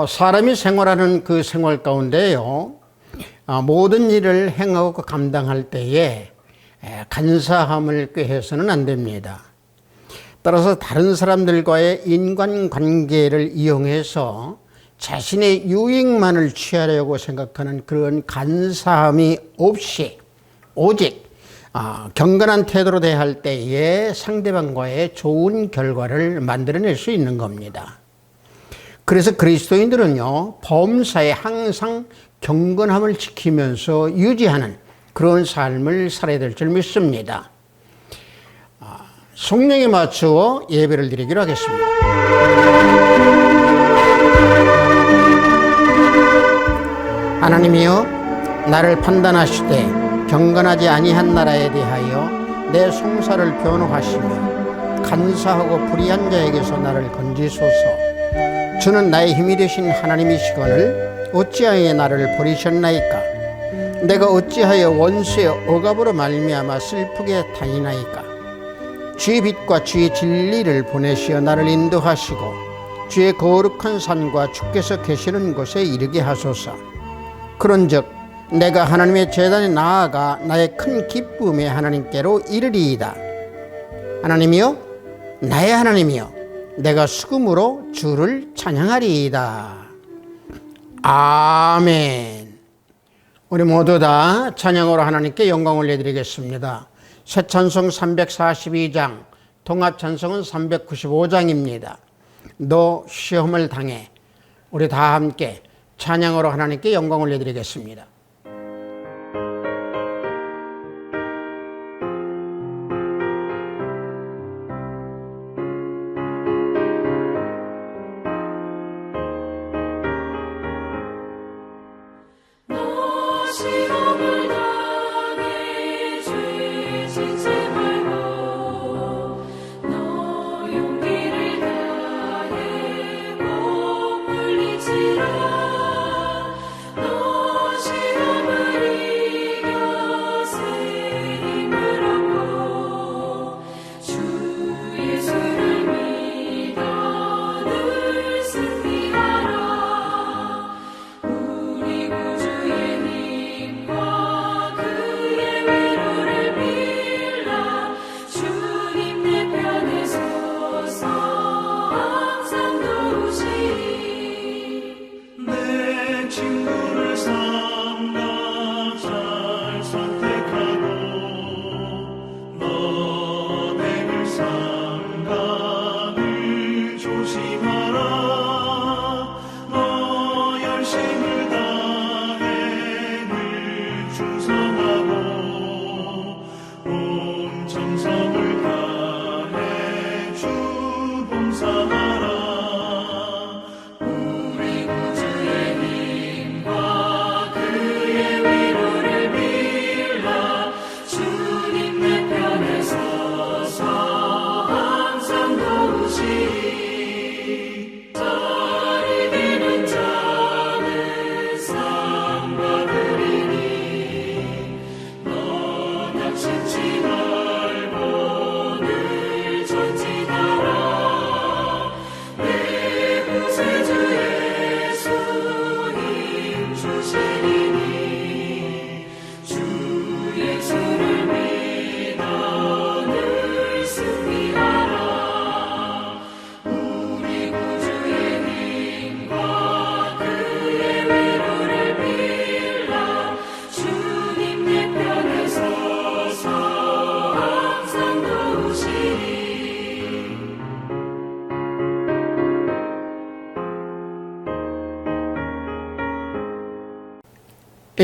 사람이 생활하는 그 생활 가운데요, 모든 일을 행하고 감당할 때에 간사함을 꾀해서는 안 됩니다. 따라서 다른 사람들과의 인간관계를 이용해서 자신의 유익만을 취하려고 생각하는 그런 간사함이 없이 오직 경건한 태도로 대할 때에 상대방과의 좋은 결과를 만들어낼 수 있는 겁니다. 그래서 그리스도인들은요, 범사에 항상 경건함을 지키면서 유지하는 그런 삶을 살아야 될 줄 믿습니다. 성령에 맞추어 예배를 드리기로 하겠습니다. 하나님이여, 나를 판단하시되 경건하지 아니한 나라에 대하여 내 송사를 변호하시며 간사하고 불의한 자에게서 나를 건지소서. 주는 나의 힘이 되신 하나님이시거늘 어찌하여 나를 버리셨나이까? 내가 어찌하여 원수의 억압으로 말미암아 슬프게 다니나이까? 주의 빛과 주의 진리를 보내시어 나를 인도하시고 주의 거룩한 산과 주께서 계시는 곳에 이르게 하소서. 그런즉 내가 하나님의 제단에 나아가 나의 큰 기쁨에 하나님께로 이르리이다. 하나님이여, 나의 하나님이여, 내가 수금으로 주를 찬양하리이다. 아멘. 우리 모두 다 찬양으로 하나님께 영광을 올려드리겠습니다. 새 찬송 342장, 통합 찬송은 395장입니다. 너 시험을 당해. 우리 다 함께 찬양으로 하나님께 영광을 올려드리겠습니다.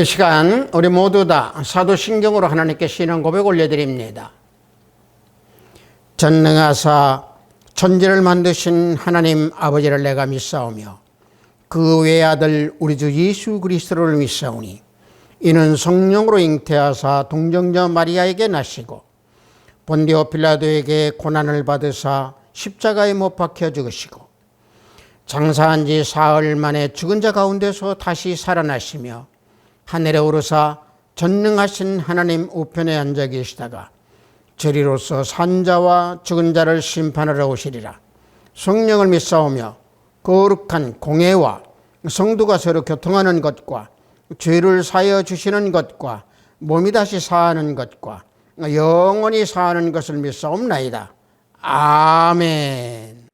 이 시간 우리 모두 다 사도신경으로 하나님께 신앙 고백 올려드립니다. 전능하사 천지를 만드신 하나님 아버지를 내가 믿사오며 그 외아들 우리 주 예수 그리스도를 믿사오니 이는 성령으로 잉태하사 동정녀 마리아에게 나시고 본디오 빌라도에게 고난을 받으사 십자가에 못 박혀 죽으시고 장사한 지 사흘 만에 죽은 자 가운데서 다시 살아나시며 하늘에 오르사 전능하신 하나님 우편에 앉아 계시다가 저리로서 산자와 죽은 자를 심판하러 오시리라. 성령을 믿사오며 거룩한 공회와 성도가 서로 교통하는 것과 죄를 사하여 주시는 것과 몸이 다시 사하는 것과 영원히 사하는 것을 믿사옵나이다. 아멘.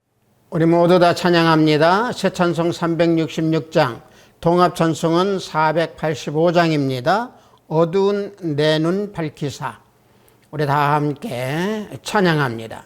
우리 모두 다 찬양합니다. 새 찬송 366장, 통합 찬송은 485장입니다. 어두운 내 눈 밝히사. 우리 다 함께 찬양합니다.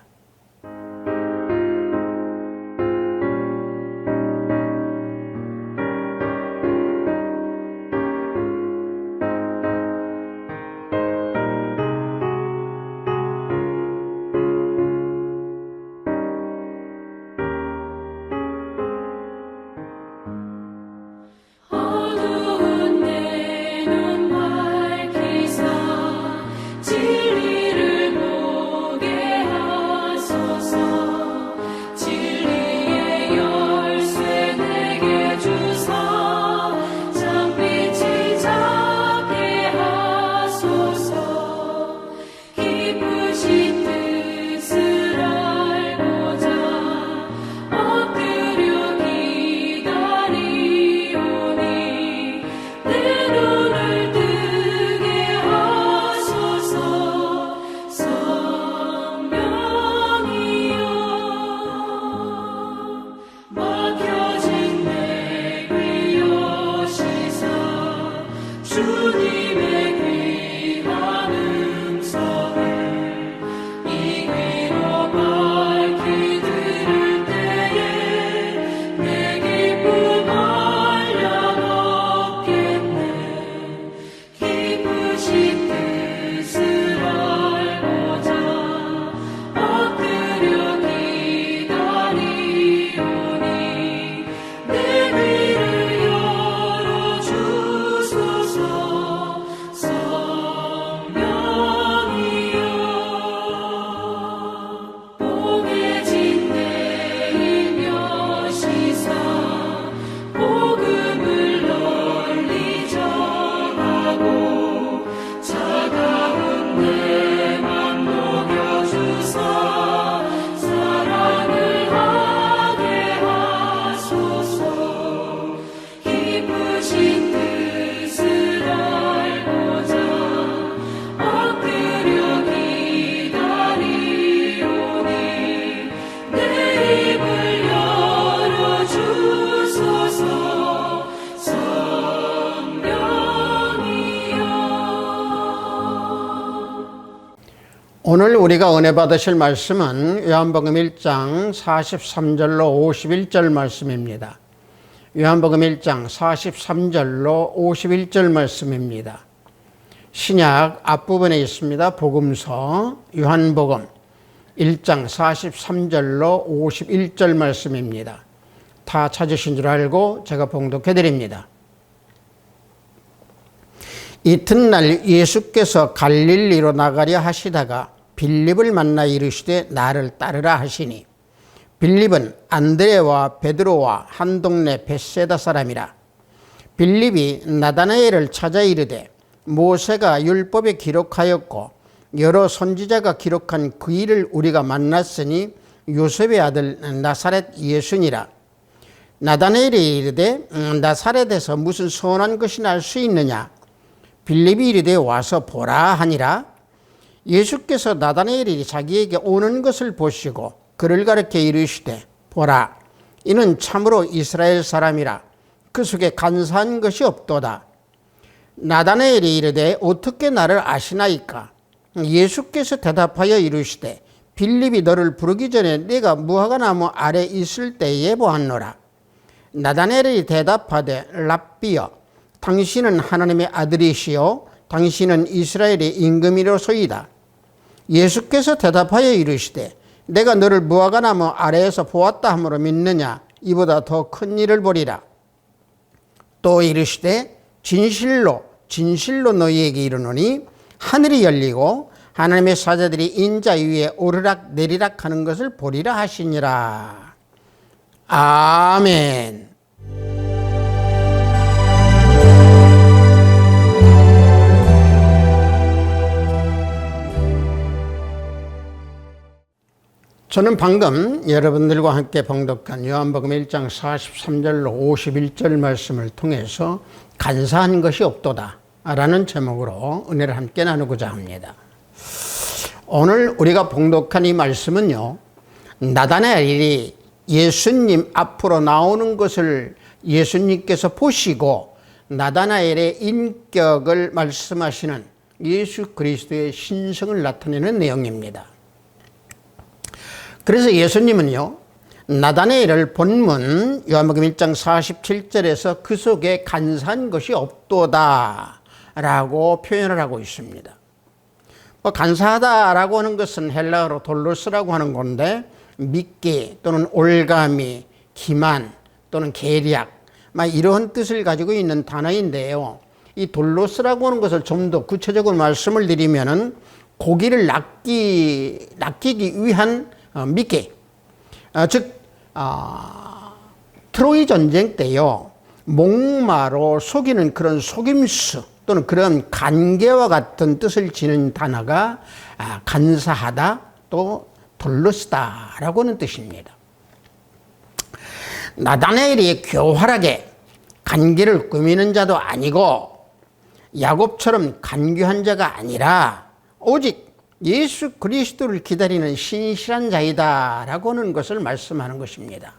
오늘 우리가 은혜 받으실 말씀은 요한복음 1장 43절로 51절 말씀입니다. 요한복음 1장 43절로 51절 말씀입니다. 신약 앞부분에 있습니다. 복음서 요한복음 1장 43절로 51절 말씀입니다. 다 찾으신 줄 알고 제가 봉독해 드립니다. 이튿날 예수께서 갈릴리로 나가려 하시다가 빌립을 만나 이르시되 나를 따르라 하시니, 빌립은 안드레와 베드로와 한 동네 벳세다 사람이라. 빌립이 나다나엘을 찾아 이르되 모세가 율법에 기록하였고 여러 선지자가 기록한 그 일을 우리가 만났으니 요셉의 아들 나사렛 예수니라. 나다나엘이 이르되 나사렛에서 무슨 선한 것이 날 수 있느냐? 빌립이 이르되 와서 보라 하니라. 예수께서 나다나엘이 자기에게 오는 것을 보시고 그를 가리켜 이르시되 보라, 이는 참으로 이스라엘 사람이라. 그 속에 간사한 것이 없도다. 나다나엘이 이르되 어떻게 나를 아시나이까? 예수께서 대답하여 이르시되 빌립이 너를 부르기 전에 네가 무화과나무 아래 있을 때에 보았노라. 나다나엘이 대답하되 랍비여, 당신은 하나님의 아들이시요 당신은 이스라엘의 임금이로소이다. 예수께서 대답하여 이르시되 내가 너를 무화과나무 아래에서 보았다 함으로 믿느냐? 이보다 더 큰 일을 보리라. 또 이르시되 진실로 진실로 너희에게 이르노니 하늘이 열리고 하나님의 사자들이 인자 위에 오르락 내리락 하는 것을 보리라 하시니라. 아멘. 저는 방금 여러분들과 함께 봉독한 요한복음 1장 43절로 51절 말씀을 통해서 간사한 것이 없도다 라는 제목으로 은혜를 함께 나누고자 합니다. 오늘 우리가 봉독한 이 말씀은요, 나다나엘이 예수님 앞으로 나오는 것을 예수님께서 보시고 나다나엘의 인격을 말씀하시는 예수 그리스도의 신성을 나타내는 내용입니다. 그래서 예수님은요, 나다나엘을 본문 요한복음 1장 47절에서 그 속에 간사한 것이 없도다 라고 표현을 하고 있습니다. 간사하다라고 하는 것은 헬라어로 돌로스라고 하는 건데, 믿기 또는 올가미, 기만 또는 계략, 이런 뜻을 가지고 있는 단어인데요. 이 돌로스라고 하는 것을 좀 더 구체적으로 말씀을 드리면은 고기를 낚이기 위한 미끼, 즉 트로이 전쟁 때요, 목마로 속이는 그런 속임수 또는 그런 간계와 같은 뜻을 지닌 단어가 간사하다 또 돌로스다라고 하는 뜻입니다. 나다나엘이 교활하게 간계를 꾸미는 자도 아니고 야곱처럼 간교한 자가 아니라 오직 예수 그리스도를 기다리는 신실한 자이다 라고 하는 것을 말씀하는 것입니다.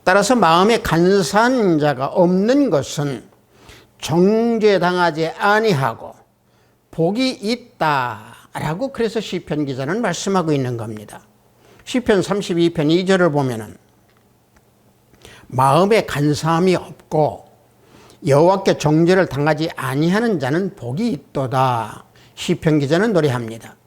따라서 마음에 간사한 자가 없는 것은 정죄당하지 아니하고 복이 있다 라고 그래서 시편 기자는 말씀하고 있는 겁니다. 시편 32편 2절을 보면은 마음에 간사함이 없고 여호와께 정죄를 당하지 아니하는 자는 복이 있도다. 시편 기자는 노래합니다.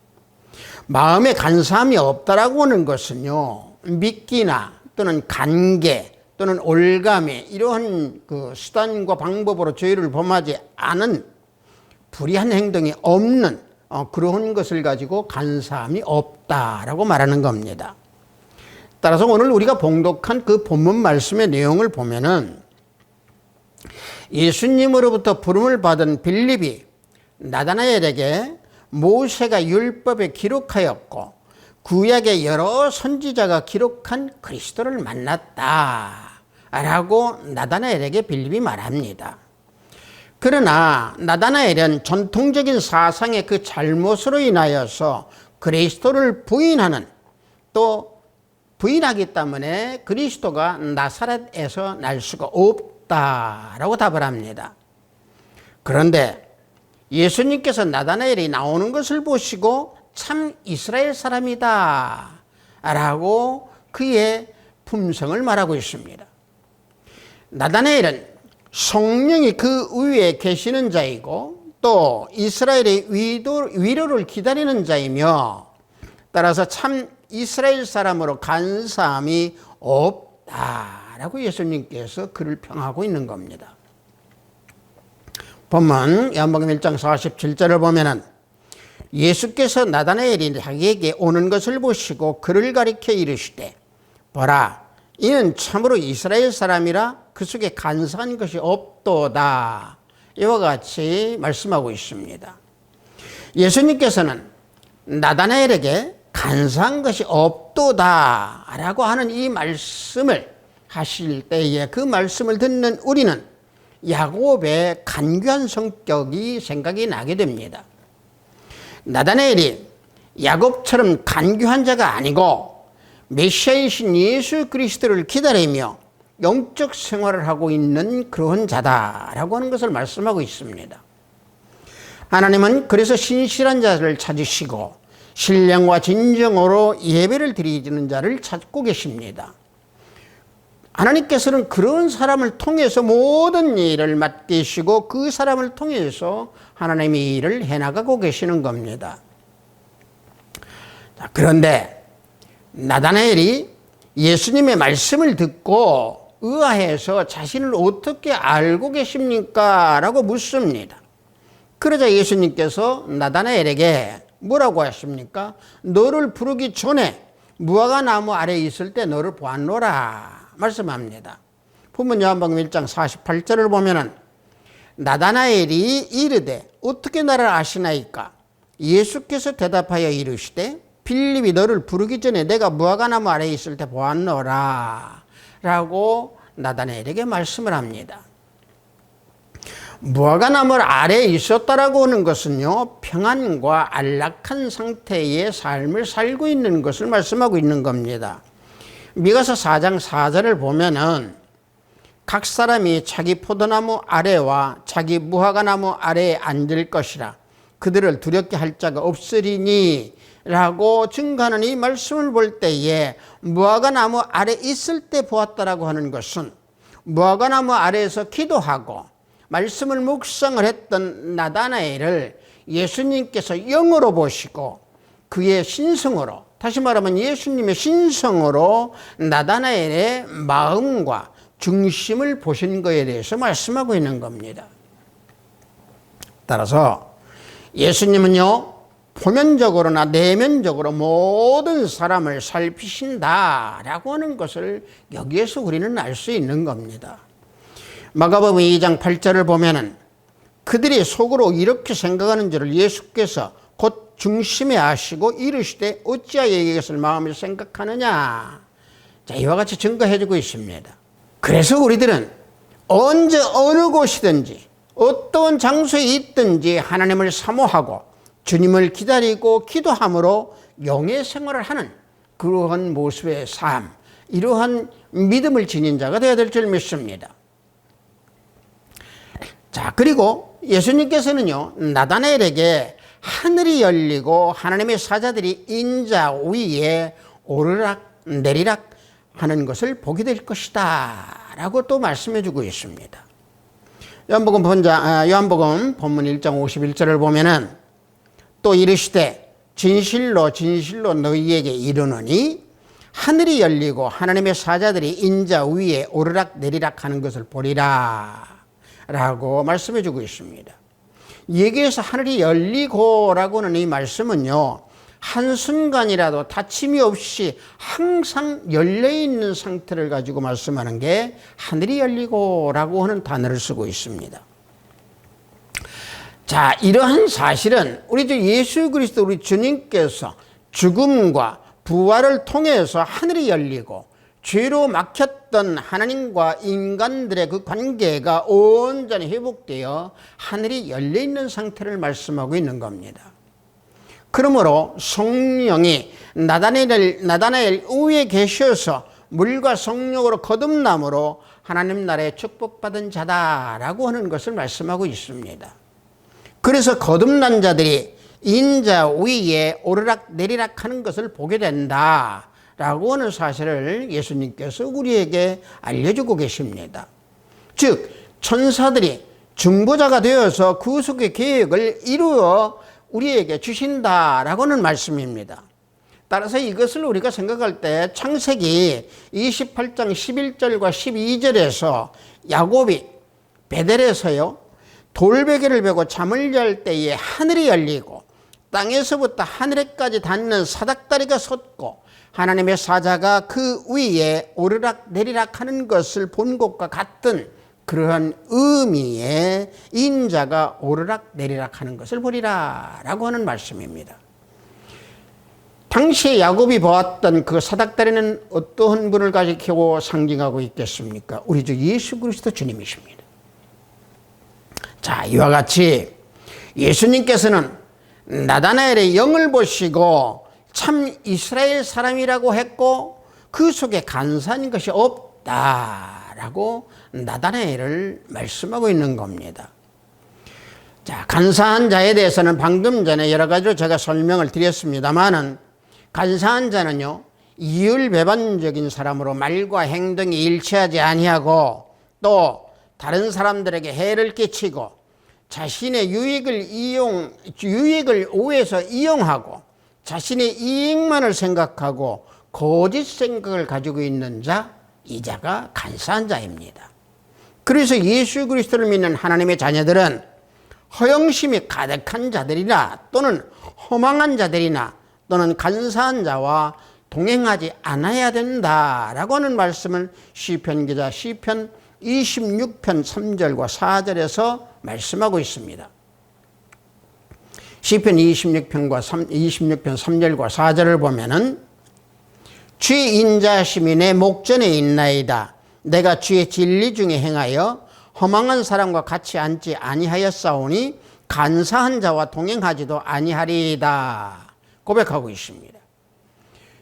마음에 간사함이 없다라고 하는 것은요, 미끼나 또는 간계 또는 올가미 이러한 그 수단과 방법으로 죄를 범하지 않은 불의한 행동이 없는 그런 것을 가지고 간사함이 없다라고 말하는 겁니다. 따라서 오늘 우리가 봉독한 그 본문 말씀의 내용을 보면은 예수님으로부터 부름을 받은 빌립이 나다나엘에게 모세가 율법에 기록하였고 구약의 여러 선지자가 기록한 그리스도를 만났다 라고 나다나엘에게 빌립이 말합니다. 그러나 나다나엘은 전통적인 사상의 그 잘못으로 인하여서 그리스도를 부인하는, 또 부인하기 때문에 그리스도가 나사렛에서 날 수가 없다라고 답을 합니다. 그런데 예수님께서 나다나엘이 나오는 것을 보시고 참 이스라엘 사람이다 라고 그의 품성을 말하고 있습니다. 나다나엘은 성령이 그 위에 계시는 자이고 또 이스라엘의 위로를 기다리는 자이며, 따라서 참 이스라엘 사람으로 간사함이 없다라고 예수님께서 그를 평하고 있는 겁니다. 본문 요한복음 1장 47절을 보면은 예수께서 나다나엘이 자기에게 오는 것을 보시고 그를 가리켜 이르시되, 보라, 이는 참으로 이스라엘 사람이라 그 속에 간사한 것이 없도다. 이와 같이 말씀하고 있습니다. 예수님께서는 나다나엘에게 간사한 것이 없도다 라고 하는 이 말씀을 하실 때에 그 말씀을 듣는 우리는 야곱의 간교한 성격이 생각이 나게 됩니다. 나다나엘이 야곱처럼 간교한 자가 아니고 메시아이신 예수 그리스도를 기다리며 영적 생활을 하고 있는 그런 자다라고 하는 것을 말씀하고 있습니다. 하나님은 그래서 신실한 자를 찾으시고 신령과 진정으로 예배를 드리는 자를 찾고 계십니다. 하나님께서는 그런 사람을 통해서 모든 일을 맡기시고 그 사람을 통해서 하나님의 일을 해나가고 계시는 겁니다. 그런데 나다나엘이 예수님의 말씀을 듣고 의아해서 자신을 어떻게 알고 계십니까? 라고 묻습니다. 그러자 예수님께서 나다나엘에게 뭐라고 하십니까? 너를 부르기 전에 무화과 나무 아래에 있을 때 너를 보았노라 말씀합니다. 본문 요한복음 1장 48절을 보면은 나다나엘이 이르되 어떻게 나를 아시나이까? 예수께서 대답하여 이르시되 빌립이 너를 부르기 전에 내가 무화과나무 아래에 있을 때 보았노라 라고 나다나엘에게 말씀을 합니다. 무화과나무 아래에 있었다라고 하는 것은요, 평안과 안락한 상태의 삶을 살고 있는 것을 말씀하고 있는 겁니다. 미가서 4장 4절을 보면은 각 사람이 자기 포도나무 아래와 자기 무화과나무 아래에 앉을 것이라 그들을 두렵게 할 자가 없으리니 라고 증거하는 이 말씀을 볼 때에 무화과나무 아래 있을 때 보았다라고 하는 것은 무화과나무 아래에서 기도하고 말씀을 묵상을 했던 나다나엘을 예수님께서 영으로 보시고 그의 신성으로, 다시 말하면 예수님의 신성으로 나다나엘의 마음과 중심을 보신 것에 대해서 말씀하고 있는 겁니다. 따라서 예수님은요, 표면적으로나 내면적으로 모든 사람을 살피신다라고 하는 것을 여기에서 우리는 알 수 있는 겁니다. 마가복음 2장 8절을 보면은 그들이 속으로 이렇게 생각하는 줄을 예수께서 곧 중심에 아시고 이르시되 어찌하여 이것을 마음에 생각하느냐. 자, 이와 같이 증거해주고 있습니다. 그래서 우리들은 언제 어느 곳이든지 어떤 장소에 있든지 하나님을 사모하고 주님을 기다리고 기도함으로 영의 생활을 하는 그러한 모습의 삶, 이러한 믿음을 지닌 자가 되어야 될 줄 믿습니다. 자, 그리고 예수님께서는요, 나다나엘에게 하늘이 열리고 하나님의 사자들이 인자 위에 오르락 내리락 하는 것을 보게 될 것이다 라고 또 말씀해 주고 있습니다. 요한복음 본문 1장 51절을 보면은 또 이르시되 진실로 진실로 너희에게 이르노니 하늘이 열리고 하나님의 사자들이 인자 위에 오르락 내리락 하는 것을 보리라 라고 말씀해 주고 있습니다. 여기에서 하늘이 열리고 라고 하는 이 말씀은요, 한순간이라도 다침이 없이 항상 열려있는 상태를 가지고 말씀하는 게 하늘이 열리고 라고 하는 단어를 쓰고 있습니다. 자, 이러한 사실은 우리 주 예수 그리스도 우리 주님께서 죽음과 부활을 통해서 하늘이 열리고 죄로 막혔던 하나님과 인간들의 그 관계가 온전히 회복되어 하늘이 열려있는 상태를 말씀하고 있는 겁니다. 그러므로 성령이 나다나엘 위에 계셔서 물과 성령으로 거듭남으로 하나님 나라에 축복받은 자다라고 하는 것을 말씀하고 있습니다. 그래서 거듭난 자들이 인자 위에 오르락 내리락 하는 것을 보게 된다라고 하는 사실을 예수님께서 우리에게 알려주고 계십니다. 즉 천사들이 중보자가 되어서 구속의 계획을 이루어 우리에게 주신다라고 하는 말씀입니다. 따라서 이것을 우리가 생각할 때 창세기 28장 11절과 12절에서 야곱이 베델에서요 돌베개를 베고 잠을 잘 때에 하늘이 열리고 땅에서부터 하늘에까지 닿는 사닥다리가 섰고 하나님의 사자가 그 위에 오르락 내리락 하는 것을 본 것과 같은 그러한 의미의 인자가 오르락 내리락 하는 것을 보리라 라고 하는 말씀입니다. 당시에 야곱이 보았던 그 사닥다리는 어떠한 분을 가리키고 상징하고 있겠습니까? 우리 주 예수 그리스도 주님이십니다. 자, 이와 같이 예수님께서는 나다나엘의 영을 보시고 참 이스라엘 사람이라고 했고 그 속에 간사한 것이 없다라고 나다나엘을 말씀하고 있는 겁니다. 자, 간사한 자에 대해서는 방금 전에 여러 가지로 제가 설명을 드렸습니다만은 간사한 자는요 이율배반적인 사람으로 말과 행동이 일치하지 아니하고 또 다른 사람들에게 해를 끼치고 자신의 유익을 오해해서 이용하고 자신의 이익만을 생각하고 거짓 생각을 가지고 있는 자, 이 자가 간사한 자입니다. 그래서 예수 그리스도를 믿는 하나님의 자녀들은 허영심이 가득한 자들이나 또는 허망한 자들이나 또는 간사한 자와 동행하지 않아야 된다라고 하는 말씀을 시편 기자 시편 26편 3절과 4절에서 말씀하고 있습니다. 시편 26편 3절과 4절을 보면은 주의 인자하심이 내 목전에 있나이다. 내가 주의 진리 중에 행하여 허망한 사람과 같이 앉지 아니하였사오니 간사한 자와 동행하지도 아니하리이다. 고백하고 있습니다.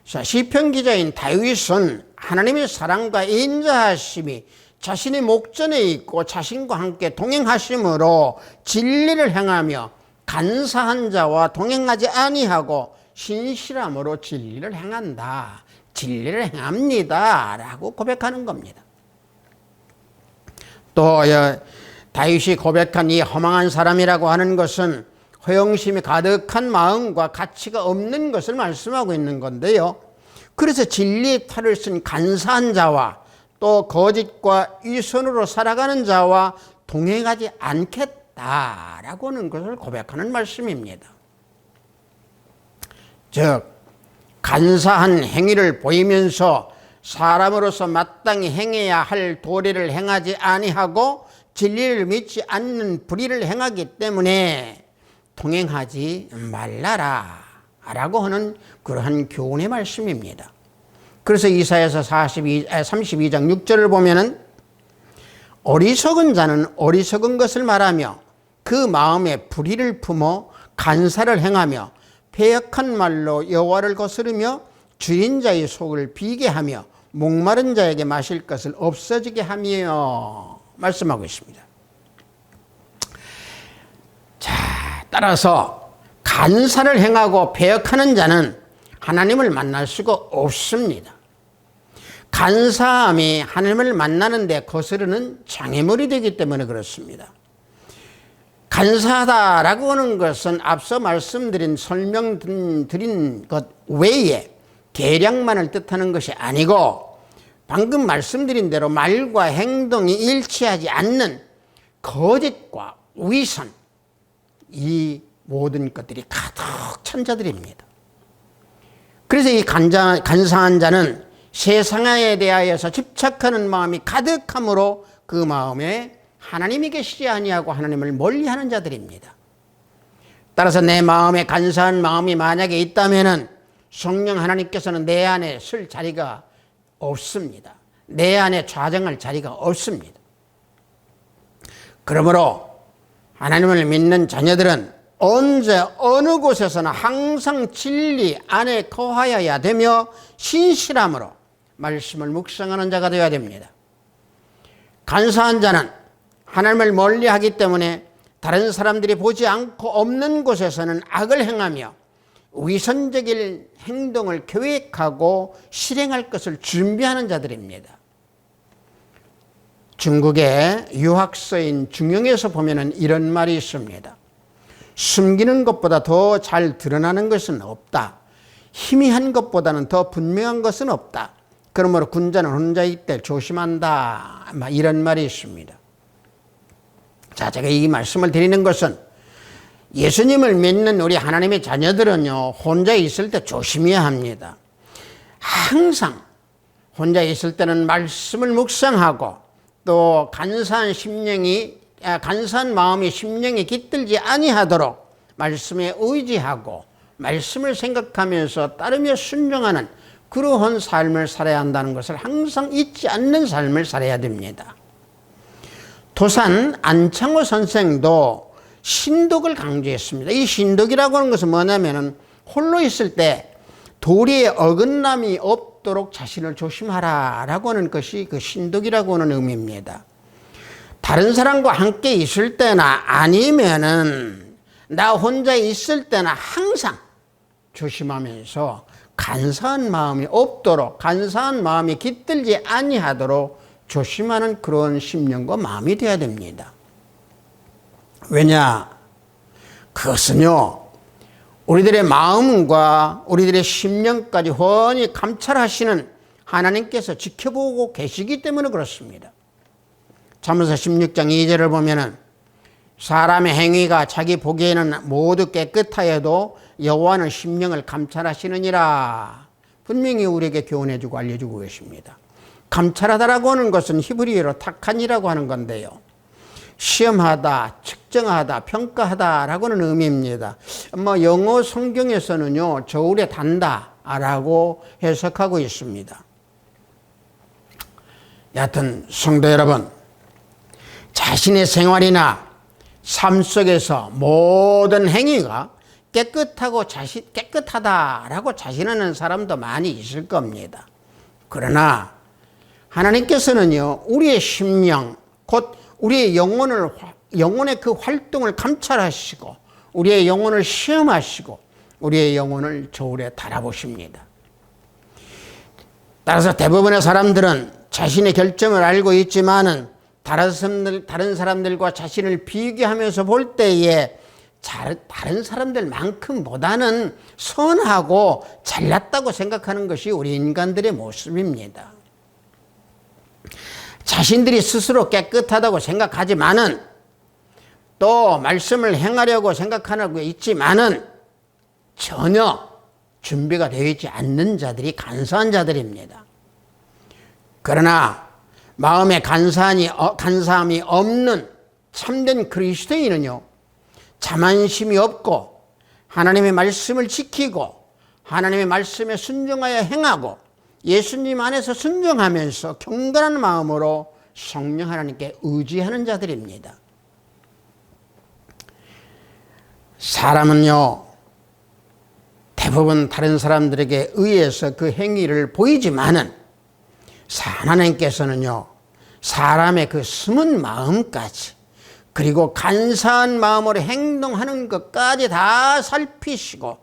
자, 시편 기자인 다윗은 하나님의 사랑과 인자하심이 자신의 목전에 있고 자신과 함께 동행하심으로 진리를 행하며 간사한 자와 동행하지 아니하고 신실함으로 진리를 행한다. 진리를 행합니다. 라고 고백하는 겁니다. 또 다윗이 고백한 이 허망한 사람이라고 하는 것은 허영심이 가득한 마음과 가치가 없는 것을 말씀하고 있는 건데요. 그래서 진리의 탈을 쓴 간사한 자와 또 거짓과 위선으로 살아가는 자와 동행하지 않겠다라고 하는 것을 고백하는 말씀입니다. 즉 간사한 행위를 보이면서 사람으로서 마땅히 행해야 할 도리를 행하지 아니하고 진리를 믿지 않는 불의를 행하기 때문에 동행하지 말라라 라고 하는 그러한 교훈의 말씀입니다. 그래서 이사야서 32장 6절을 보면은 어리석은 자는 어리석은 것을 말하며 그 마음에 불의를 품어 간사를 행하며 패역한 말로 여호와를 거스르며 주인자의 속을 비게 하며 목마른 자에게 마실 것을 없어지게 하며 말씀하고 있습니다. 자, 따라서 간사를 행하고 패역하는 자는 하나님을 만날 수가 없습니다. 간사함이 하나님을 만나는 데 거스르는 장애물이 되기 때문에 그렇습니다. 간사하다라고 하는 것은 앞서 설명드린 것 외에 계량만을 뜻하는 것이 아니고 방금 말씀드린 대로 말과 행동이 일치하지 않는 거짓과 위선, 이 모든 것들이 가득 찬 자들입니다. 그래서 이 간사한 자는 세상에 대하여서 집착하는 마음이 가득함으로 그 마음에 하나님이 계시지 아니하고 하나님을 멀리하는 자들입니다. 따라서 내 마음에 간사한 마음이 만약에 있다면은 성령 하나님께서는 내 안에 쓸 자리가 없습니다. 내 안에 좌정할 자리가 없습니다. 그러므로 하나님을 믿는 자녀들은 언제 어느 곳에서나 항상 진리 안에 거하여야 되며 신실함으로 말씀을 묵상하는 자가 되어야 됩니다. 간사한 자는 하나님을 멀리하기 때문에 다른 사람들이 보지 않고 없는 곳에서는 악을 행하며 위선적인 행동을 계획하고 실행할 것을 준비하는 자들입니다. 중국의 유학서인 중용에서 보면 이런 말이 있습니다. 숨기는 것보다 더 잘 드러나는 것은 없다. 희미한 것보다는 더 분명한 것은 없다. 그러므로 군자는 혼자 있되 조심한다. 이런 말이 있습니다. 자, 제가 이 말씀을 드리는 것은 예수님을 믿는 우리 하나님의 자녀들은요, 혼자 있을 때 조심해야 합니다. 항상 혼자 있을 때는 말씀을 묵상하고 또 간사한 마음이 심령이 깃들지 아니하도록 말씀에 의지하고 말씀을 생각하면서 따르며 순종하는 그러한 삶을 살아야 한다는 것을 항상 잊지 않는 삶을 살아야 됩니다. 도산 안창호 선생도 신독을 강조했습니다. 이 신독이라고 하는 것은 뭐냐면은 홀로 있을 때 도리에 어긋남이 없도록 자신을 조심하라 라고 하는 것이 그 신독이라고 하는 의미입니다. 다른 사람과 함께 있을 때나 아니면은 나 혼자 있을 때나 항상 조심하면서 간사한 마음이 없도록, 간사한 마음이 깃들지 아니하도록 조심하는 그런 심령과 마음이 되어야 됩니다. 왜냐? 그것은요, 우리들의 마음과 우리들의 심령까지 훤히 감찰하시는 하나님께서 지켜보고 계시기 때문에 그렇습니다. 잠언서 16장 2절을 보면은 사람의 행위가 자기 보기에는 모두 깨끗하여도 여호와는 심령을 감찰하시느니라. 분명히 우리에게 교훈해주고 알려주고 계십니다. 감찰하다라고 하는 것은 히브리어로 타칸이라고 하는 건데요. 시험하다, 측정하다, 평가하다라고는 의미입니다. 영어 성경에서는요, 저울에 단다라고 해석하고 있습니다. 여하튼 성도 여러분, 자신의 생활이나 삶 속에서 모든 행위가 깨끗하다라고 자신하는 사람도 많이 있을 겁니다. 그러나 하나님께서는요, 우리의 심령, 곧 우리의 영혼의 그 활동을 감찰하시고, 우리의 영혼을 시험하시고, 우리의 영혼을 저울에 달아보십니다. 따라서 대부분의 사람들은 자신의 결점을 알고 있지만은 다른 사람들과 자신을 비교하면서 볼 때에 다른 사람들만큼보다는 선하고 잘났다고 생각하는 것이 우리 인간들의 모습입니다. 자신들이 스스로 깨끗하다고 생각하지만은 또 말씀을 행하려고 생각하고 있지만은 전혀 준비가 되어 있지 않는 자들이 간사한 자들입니다. 그러나 마음에 간사함이 없는 참된 그리스도인은요, 자만심이 없고 하나님의 말씀을 지키고 하나님의 말씀에 순종하여 행하고 예수님 안에서 순종하면서 경건한 마음으로 성령 하나님께 의지하는 자들입니다. 사람은요, 대부분 다른 사람들에게 의해서 그 행위를 보이지만은 하나님께서는요, 사람의 그 숨은 마음까지, 그리고 간사한 마음으로 행동하는 것까지 다 살피시고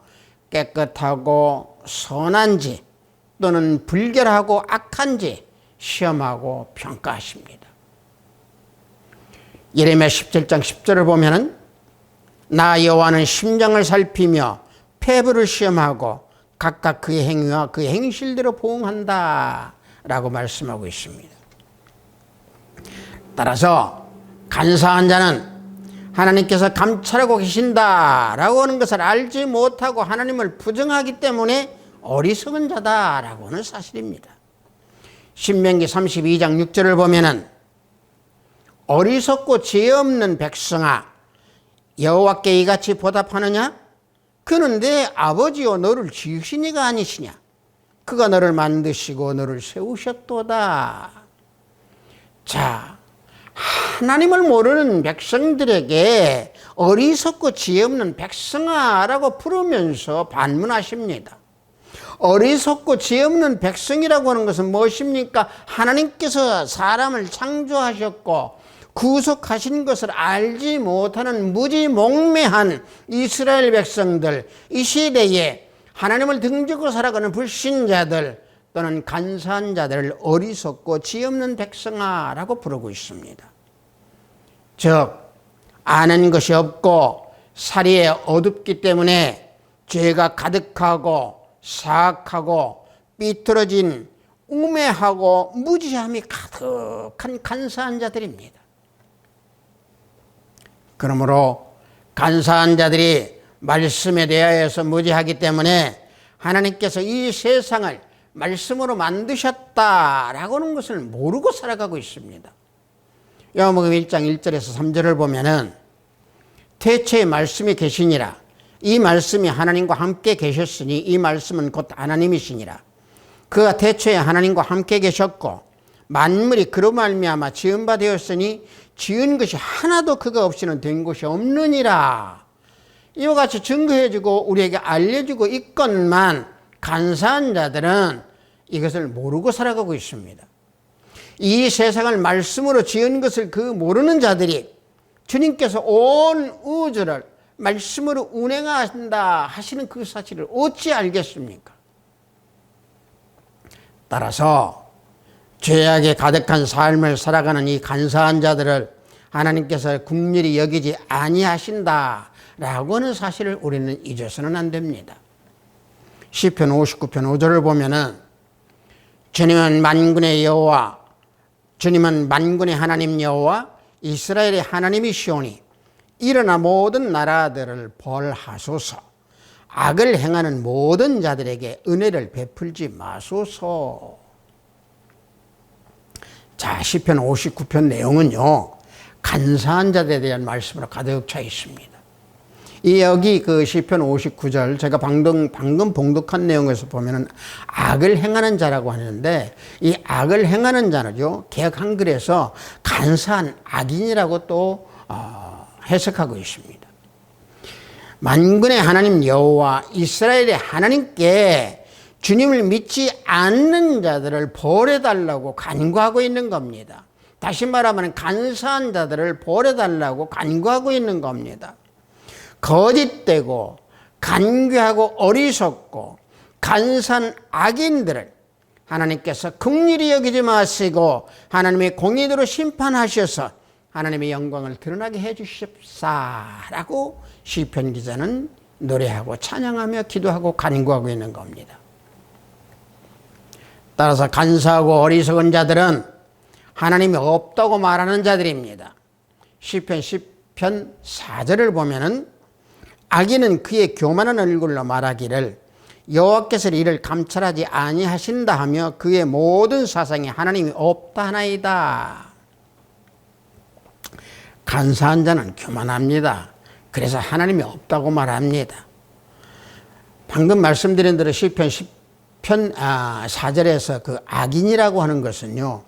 깨끗하고 선한지 또는 불결하고 악한지 시험하고 평가하십니다. 예레미야 17장 10절을 보면은 나 여호와는 심장을 살피며 폐부를 시험하고 각각 그의 행위와 그의 행실대로 보응한다 라고 말씀하고 있습니다. 따라서 간사한 자는 하나님께서 감찰하고 계신다라고 하는 것을 알지 못하고 하나님을 부정하기 때문에 어리석은 자다라고 하는 사실입니다. 신명기 32장 6절을 보면은 어리석고 죄 없는 백성아, 여호와께 이같이 보답하느냐? 그는 내 아버지요 너를 지으신 이가 아니시냐? 그가 너를 만드시고 너를 세우셨도다. 자, 하나님을 모르는 백성들에게 어리석고 지혜 없는 백성아라고 부르면서 반문하십니다. 어리석고 지혜 없는 백성이라고 하는 것은 무엇입니까? 하나님께서 사람을 창조하셨고 구속하신 것을 알지 못하는 무지몽매한 이스라엘 백성들, 이 시대에 하나님을 등지고 살아가는 불신자들 또는 간사한 자들을 어리석고 지혜 없는 백성아라고 부르고 있습니다. 즉, 아는 것이 없고 사리에 어둡기 때문에 죄가 가득하고 사악하고 삐뚤어진 우매하고 무지함이 가득한 간사한 자들입니다. 그러므로 간사한 자들이 말씀에 대하여서 무지하기 때문에 하나님께서 이 세상을 말씀으로 만드셨다라고 하는 것을 모르고 살아가고 있습니다. 요한복음 1장 1절에서 3절을 보면은 태초에 말씀이 계시니라. 이 말씀이 하나님과 함께 계셨으니 이 말씀은 곧 하나님이시니라. 그가 태초에 하나님과 함께 계셨고 만물이 그로 말미암아 지은 바 되었으니 지은 것이 하나도 그가 없이는 된 것이 없느니라. 이와 같이 증거해주고 우리에게 알려주고 있건만 간사한 자들은 이것을 모르고 살아가고 있습니다. 이 세상을 말씀으로 지은 것을 그 모르는 자들이 주님께서 온 우주를 말씀으로 운행한다 하시는 그 사실을 어찌 알겠습니까? 따라서 죄악에 가득한 삶을 살아가는 이 간사한 자들을 하나님께서 긍휼히 여기지 아니하신다라고 하는 사실을 우리는 잊어서는 안 됩니다. 시편 59편 5절을 보면은 주님은 만군의 여호와, 주님은 만군의 하나님 여호와 이스라엘의 하나님이시오니 일어나 모든 나라들을 벌하소서. 악을 행하는 모든 자들에게 은혜를 베풀지 마소서. 자, 시편 59편 내용은요, 간사한 자들에 대한 말씀으로 가득 차 있습니다. 이 여기 그 시편 59절 제가 방금 봉독한 내용에서 보면은 악을 행하는 자라고 하는데, 이 악을 행하는 자는요 개역 한글에서 간사한 악인이라고 또 해석하고 있습니다. 만군의 하나님 여호와 이스라엘의 하나님께 주님을 믿지 않는 자들을 벌해달라고 간구하고 있는 겁니다. 다시 말하면 간사한 자들을 벌해달라고 간구하고 있는 겁니다. 거짓되고 간교하고 어리석고 간사한 악인들을 하나님께서 긍휼히 여기지 마시고 하나님의 공의대로 심판하셔서 하나님의 영광을 드러나게 해주십사라고 시편 기자는 노래하고 찬양하며 기도하고 간구하고 있는 겁니다. 따라서 간사하고 어리석은 자들은 하나님이 없다고 말하는 자들입니다. 시편 10편 4절을 보면은 악인은 그의 교만한 얼굴로 말하기를 여호와께서 이를 감찰하지 아니하신다 하며 그의 모든 사상에 하나님이 없다 하나이다. 간사한 자는 교만합니다. 그래서 하나님이 없다고 말합니다. 방금 말씀드린 대로 시편 10편 4절에서 그 악인이라고 하는 것은요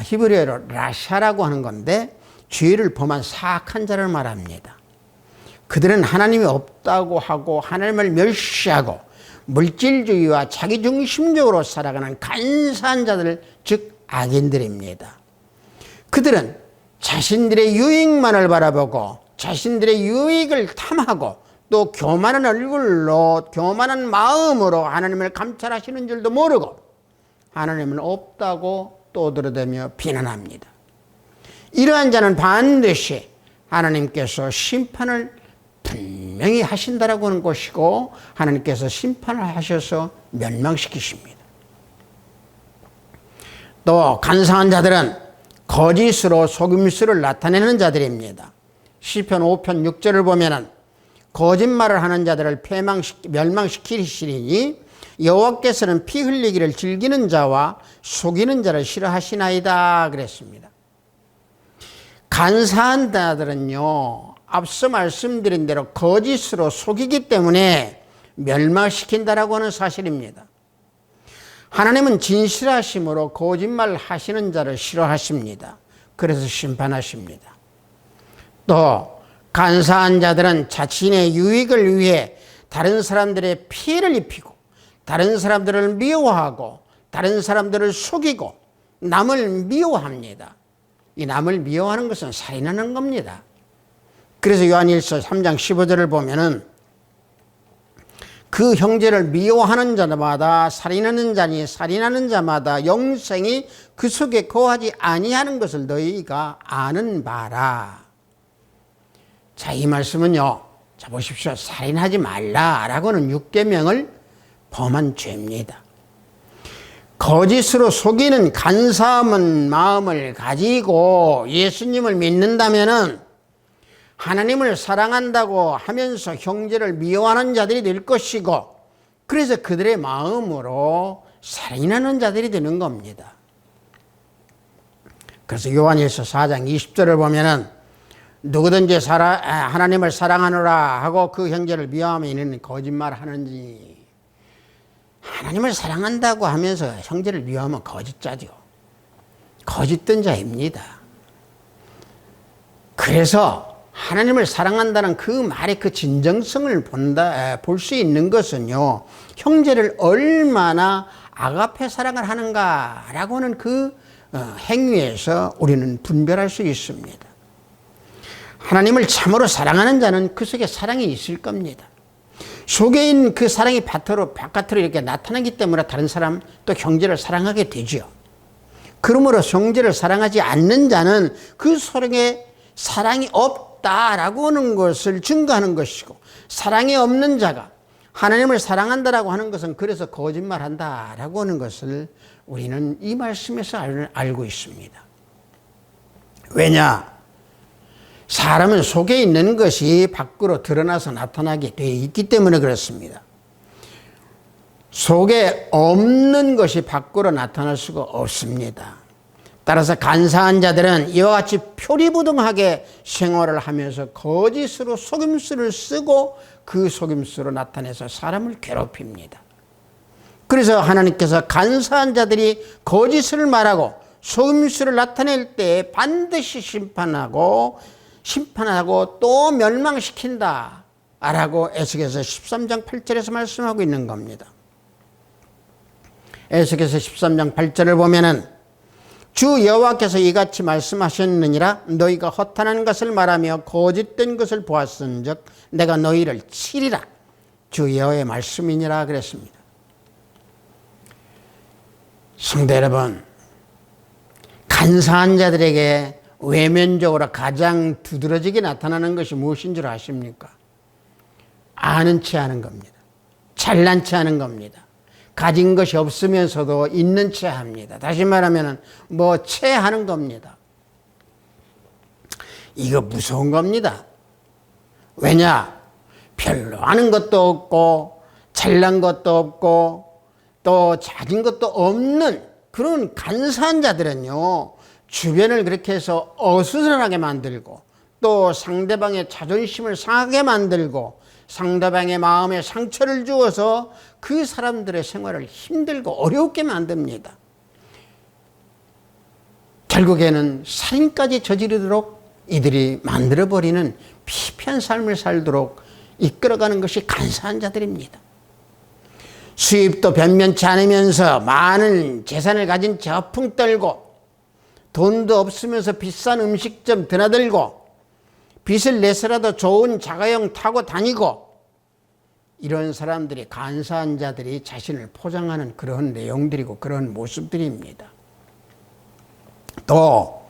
히브리어로 라샤라고 하는 건데 죄를 범한 사악한 자를 말합니다. 그들은 하나님이 없다고 하고 하나님을 멸시하고 물질주의와 자기중심적으로 살아가는 간사한 자들, 즉 악인들입니다. 그들은 자신들의 유익만을 바라보고 자신들의 유익을 탐하고 또 교만한 얼굴로 교만한 마음으로 하나님을 감찰하시는 줄도 모르고 하나님은 없다고 떠들어대며 비난합니다. 이러한 자는 반드시 하나님께서 심판을 분명히 하신다라고 하는 것이고 하나님께서 심판을 하셔서 멸망시키십니다. 또 간사한 자들은 거짓으로 속임수를 나타내는 자들입니다. 시편 5편 6절을 보면은 거짓말을 하는 자들을 멸망시키시리니 여호와께서는 피 흘리기를 즐기는 자와 속이는 자를 싫어하시나이다 그랬습니다. 간사한 자들은요 앞서 말씀드린 대로 거짓으로 속이기 때문에 멸망시킨다라고 하는 사실입니다. 하나님은 진실하심으로 거짓말 하시는 자를 싫어하십니다. 그래서 심판하십니다. 또 간사한 자들은 자신의 유익을 위해 다른 사람들의 피해를 입히고 다른 사람들을 미워하고 다른 사람들을 속이고 남을 미워합니다. 이 남을 미워하는 것은 살인하는 겁니다. 그래서 요한일서 3장 15절을 보면은 그 형제를 미워하는 자마다 살인하는 자니 살인하는 자마다 영생이 그 속에 거하지 아니하는 것을 너희가 아는 바라. 자, 이 말씀은요. 자, 보십시오. 살인하지 말라라고는 6계명을 범한 죄입니다. 거짓으로 속이는 간사한 마음을 가지고 예수님을 믿는다면은 하나님을 사랑한다고 하면서 형제를 미워하는 자들이 될 것이고 그래서 그들의 마음으로 살인하는 자들이 되는 겁니다. 그래서 요한일서 4장 20절을 보면은 누구든지 하나님을 사랑하노라 하고 그 형제를 미워하면 이는 거짓말하는지 하나님을 사랑한다고 하면서 형제를 미워하면 거짓자죠. 거짓된 자입니다. 그래서 하나님을 사랑한다는 그 말의 그 진정성을 볼 수 있는 것은요, 형제를 얼마나 아가페 사랑을 하는가라고 하는 그 행위에서 우리는 분별할 수 있습니다. 하나님을 참으로 사랑하는 자는 그 속에 사랑이 있을 겁니다. 속에 있는 그 사랑이 바깥으로 이렇게 나타나기 때문에 다른 사람 또 형제를 사랑하게 되죠. 그러므로 형제를 사랑하지 않는 자는 그 속에 사랑이 없다라고 하는 것을 증거하는 것이고, 사랑이 없는 자가 하나님을 사랑한다라고 하는 것은 그래서 거짓말한다라고 하는 것을 우리는 이 말씀에서 알고 있습니다. 왜냐? 사람은 속에 있는 것이 밖으로 드러나서 나타나게 되어 있기 때문에 그렇습니다. 속에 없는 것이 밖으로 나타날 수가 없습니다. 따라서 간사한 자들은 이와 같이 표리부동하게 생활을 하면서 거짓으로 속임수를 쓰고 그 속임수로 나타내서 사람을 괴롭힙니다. 그래서 하나님께서 간사한 자들이 거짓을 말하고 속임수를 나타낼 때 반드시 심판하고 또 멸망시킨다 라고 에스겔서 13장 8절에서 말씀하고 있는 겁니다. 에스겔서 13장 8절을 보면은 주 여호와께서 이같이 말씀하셨느니라. 너희가 허탄한 것을 말하며 거짓된 것을 보았은즉 내가 너희를 치리라. 주 여호와의 말씀이니라 그랬습니다. 성도 여러분, 간사한 자들에게 외면적으로 가장 두드러지게 나타나는 것이 무엇인 줄 아십니까? 아는 체 하는 겁니다. 잘난 체 하는 겁니다. 가진 것이 없으면서도 있는 체 합니다. 다시 말하면 채 하는 겁니다. 이거 무서운 겁니다. 왜냐? 별로 아는 것도 없고 잘난 것도 없고 또 가진 것도 없는 그런 간사한 자들은요, 주변을 그렇게 해서 어수선하게 만들고 또 상대방의 자존심을 상하게 만들고 상대방의 마음에 상처를 주어서 그 사람들의 생활을 힘들고 어렵게 만듭니다. 결국에는 살인까지 저지르도록 이들이 만들어버리는 피폐한 삶을 살도록 이끌어가는 것이 간사한 자들입니다. 수입도 변변치 않으면서 많은 재산을 가진 채 허풍 떨고 돈도 없으면서 비싼 음식점 드나들고 빚을 내서라도 좋은 자가용 타고 다니고 이런 사람들이 간사한 자들이 자신을 포장하는 그런 내용들이고 그런 모습들입니다. 또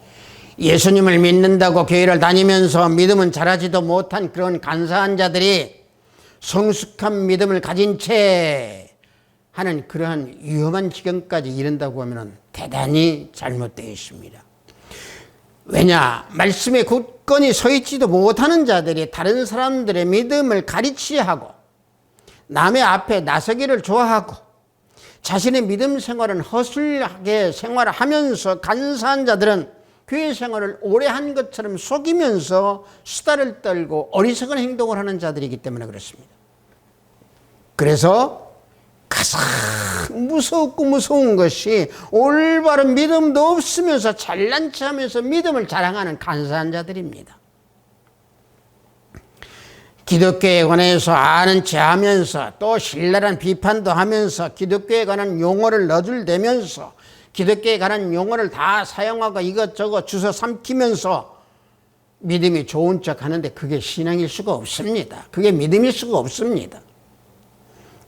예수님을 믿는다고 교회를 다니면서 믿음은 자라지도 못한 그런 간사한 자들이 성숙한 믿음을 가진 채 하는 그러한 위험한 지경까지 이른다고 하면 대단히 잘못되어 있습니다. 왜냐? 말씀에 굳건히 서 있지도 못하는 자들이 다른 사람들의 믿음을 가리치하고 남의 앞에 나서기를 좋아하고 자신의 믿음 생활은 허술하게 생활을 하면서 간사한 자들은 교회 생활을 오래 한 것처럼 속이면서 수다를 떨고 어리석은 행동을 하는 자들이기 때문에 그렇습니다. 그래서 가장 무섭고 무서운 것이 올바른 믿음도 없으면서 잘난 체하면서 믿음을 자랑하는 간사한 자들입니다. 기독교에 관해서 아는 체하면서 또 신랄한 비판도 하면서 기독교에 관한 용어를 너줄대면서 기독교에 관한 용어를 다 사용하고 이것저것 주워 삼키면서 믿음이 좋은 척 하는데 그게 신앙일 수가 없습니다. 그게 믿음일 수가 없습니다.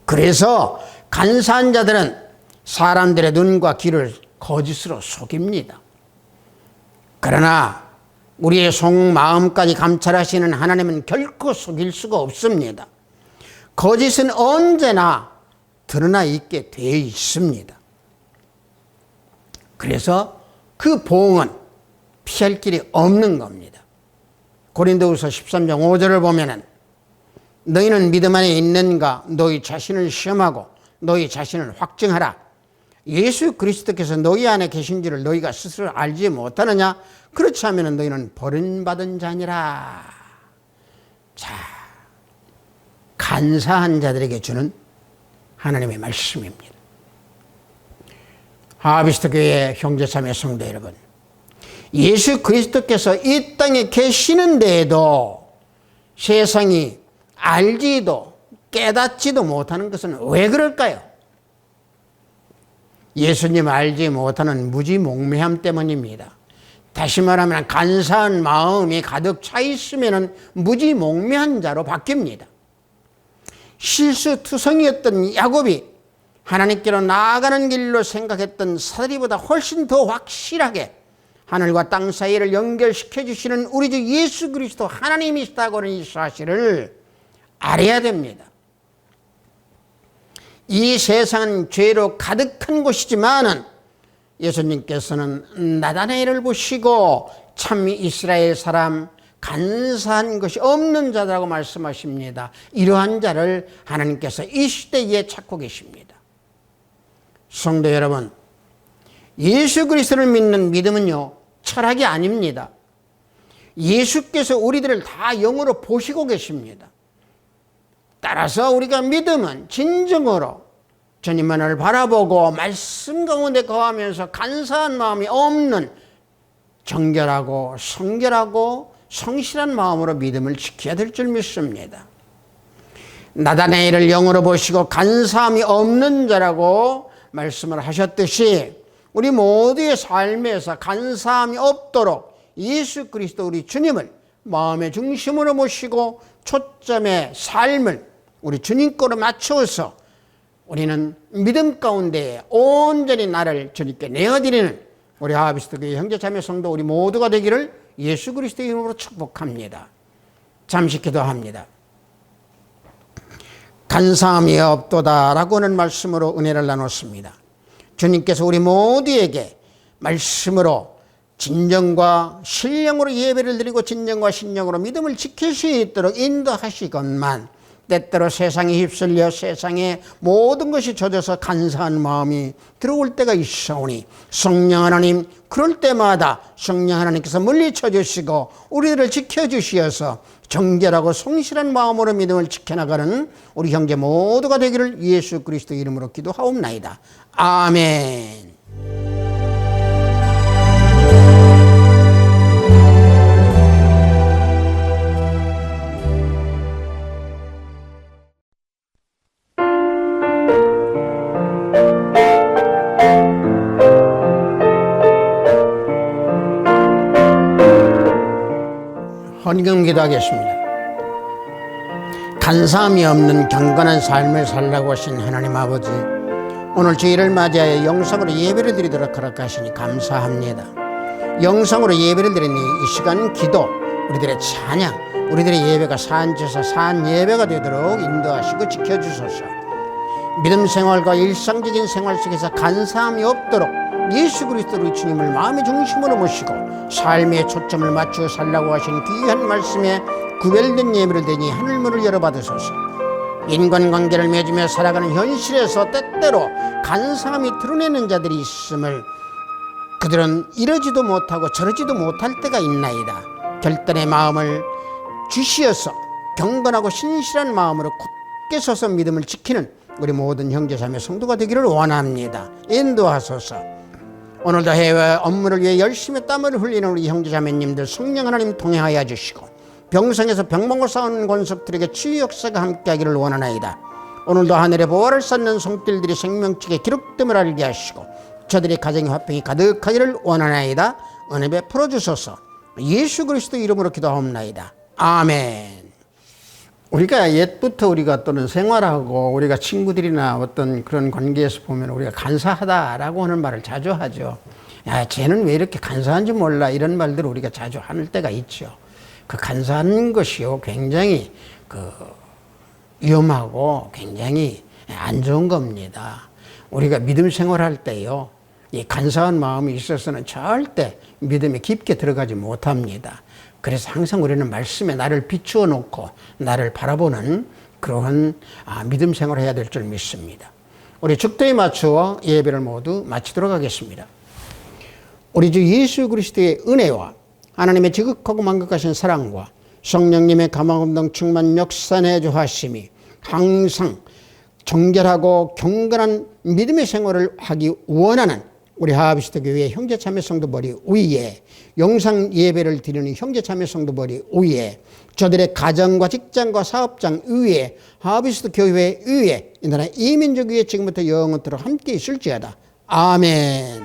그래서 간사한 자들은 사람들의 눈과 귀를 거짓으로 속입니다. 그러나 우리의 속마음까지 감찰하시는 하나님은 결코 속일 수가 없습니다. 거짓은 언제나 드러나 있게 되어 있습니다. 그래서 그 보응은 피할 길이 없는 겁니다. 고린도후서 13장 5절을 보면은 너희는 믿음 안에 있는가? 너희 자신을 시험하고 너희 자신을 확증하라. 예수 그리스도께서 너희 안에 계신 줄을 너희가 스스로 알지 못하느냐? 그렇지 않으면 너희는 버림받은 자니라. 자, 간사한 자들에게 주는 하나님의 말씀입니다. 하비스트 교회 형제자매 성도 여러분, 예수 그리스도께서 이 땅에 계시는 데에도 세상이 알지도 깨닫지도 못하는 것은 왜 그럴까요? 예수님 알지 못하는 무지몽매함 때문입니다. 다시 말하면 간사한 마음이 가득 차 있으면 무지몽매한 자로 바뀝니다. 실수투성이었던 야곱이 하나님께로 나아가는 길로 생각했던 사다리보다 훨씬 더 확실하게 하늘과 땅 사이를 연결시켜 주시는 우리 주 예수 그리스도 하나님이시다고 하는 이 사실을 알아야 됩니다. 이 세상은 죄로 가득한 곳이지만은 예수님께서는 나다나엘을 보시고 참 이스라엘 사람 간사한 것이 없는 자라고 말씀하십니다. 이러한 자를 하나님께서 이 시대에 찾고 계십니다. 성도 여러분, 예수 그리스도를 믿는 믿음은요, 철학이 아닙니다. 예수께서 우리들을 다 영으로 보시고 계십니다. 따라서 우리가 믿음은 진정으로 주님만을 바라보고 말씀 가운데 거하면서 간사한 마음이 없는 정결하고 성결하고 성실한 마음으로 믿음을 지켜야 될 줄 믿습니다. 나다나엘을 영으로 보시고 간사함이 없는 자라고 말씀을 하셨듯이 우리 모두의 삶에서 간사함이 없도록 예수 그리스도 우리 주님을 마음의 중심으로 모시고 초점의 삶을 우리 주님 거로 맞추어서 우리는 믿음 가운데 온전히 나를 주님께 내어드리는 우리 하비스트교회 형제자매 성도 우리 모두가 되기를 예수 그리스도의 이름으로 축복합니다. 잠시 기도합니다. 간사함이 없도다 라고 하는 말씀으로 은혜를 나눴습니다. 주님께서 우리 모두에게 말씀으로 진정과 신령으로 예배를 드리고 진정과 신령으로 믿음을 지킬 수 있도록 인도하시건만 때때로 세상에 휩쓸려 세상의 모든 것이 젖어서 간사한 마음이 들어올 때가 있사오니 성령 하나님 그럴 때마다 성령 하나님께서 물리쳐 주시고 우리들을 지켜주시어서 정결하고 성실한 마음으로 믿음을 지켜나가는 우리 형제 모두가 되기를 예수 그리스도 이름으로 기도하옵나이다. 아멘. 헌금 기도하겠습니다. 간사함이 없는 경건한 삶을 살라고 하신 하나님 아버지, 오늘 주일을 맞이하여 영상으로 예배를 드리도록 허락하시니 감사합니다. 영상으로 예배를 드리니 이 시간 기도, 우리들의 찬양, 우리들의 예배가 산지에서 산 예배가 되도록 인도하시고 지켜주소서. 믿음 생활과 일상적인 생활 속에서 간사함이 없도록 예수 그리스도의 주님을 마음의 중심으로 모시고 삶의 초점을 맞추어 살라고 하신 귀한 말씀에 구별된 예배를 드리니 하늘문을 열어받으소서. 인간관계를 맺으며 살아가는 현실에서 때때로 간사함이 드러내는 자들이 있음을 그들은 이러지도 못하고 저러지도 못할 때가 있나이다. 결단의 마음을 주시어서 경건하고 신실한 마음으로 굳게 서서 믿음을 지키는 우리 모든 형제자매 성도가 되기를 원합니다. 인도하소서. 오늘도 해외 업무를 위해 열심히 땀을 흘리는 우리 형제자매님들 성령 하나님 동행하여 주시고 병상에서 병먹고 싸우는 권속들에게 치유 역사가 함께하기를 원하나이다. 오늘도 하늘의 보화를 쌓는 손길들이 생명책에 기록됨을 알게 하시고 저들의 가정의 화평이 가득하기를 원하나이다. 은혜 베풀어 주소서. 예수 그리스도 이름으로 기도하옵나이다. 아멘. 우리가 옛부터 우리가 또는 생활하고 우리가 친구들이나 어떤 그런 관계에서 보면 우리가 간사하다라고 하는 말을 자주 하죠. 야, 쟤는 왜 이렇게 간사한지 몰라, 이런 말들을 우리가 자주 하는 때가 있죠. 그 간사한 것이요, 굉장히 위험하고 굉장히 안 좋은 겁니다. 우리가 믿음 생활할 때요, 이 간사한 마음이 있어서는 절대 믿음에 깊게 들어가지 못합니다. 그래서 항상 우리는 말씀에 나를 비추어 놓고 나를 바라보는 그러한 믿음 생활을 해야 될 줄 믿습니다. 우리 축도에 맞추어 예배를 모두 마치도록 하겠습니다. 우리 주 예수 그리스도의 은혜와 하나님의 지극하고 만극하신 사랑과 성령님의 감화감동 충만 역사 내주 하심이 항상 정결하고 경건한 믿음의 생활을 하기 원하는 우리 하비스트 교회 형제자매 성도 머리 위에, 영상 예배를 드리는 형제자매 성도 머리 위에, 저들의 가정과 직장과 사업장 위에, 하비스트 교회 위에, 이 나라 이민족 위에 지금부터 영원토록 함께 있을지어다. 아멘.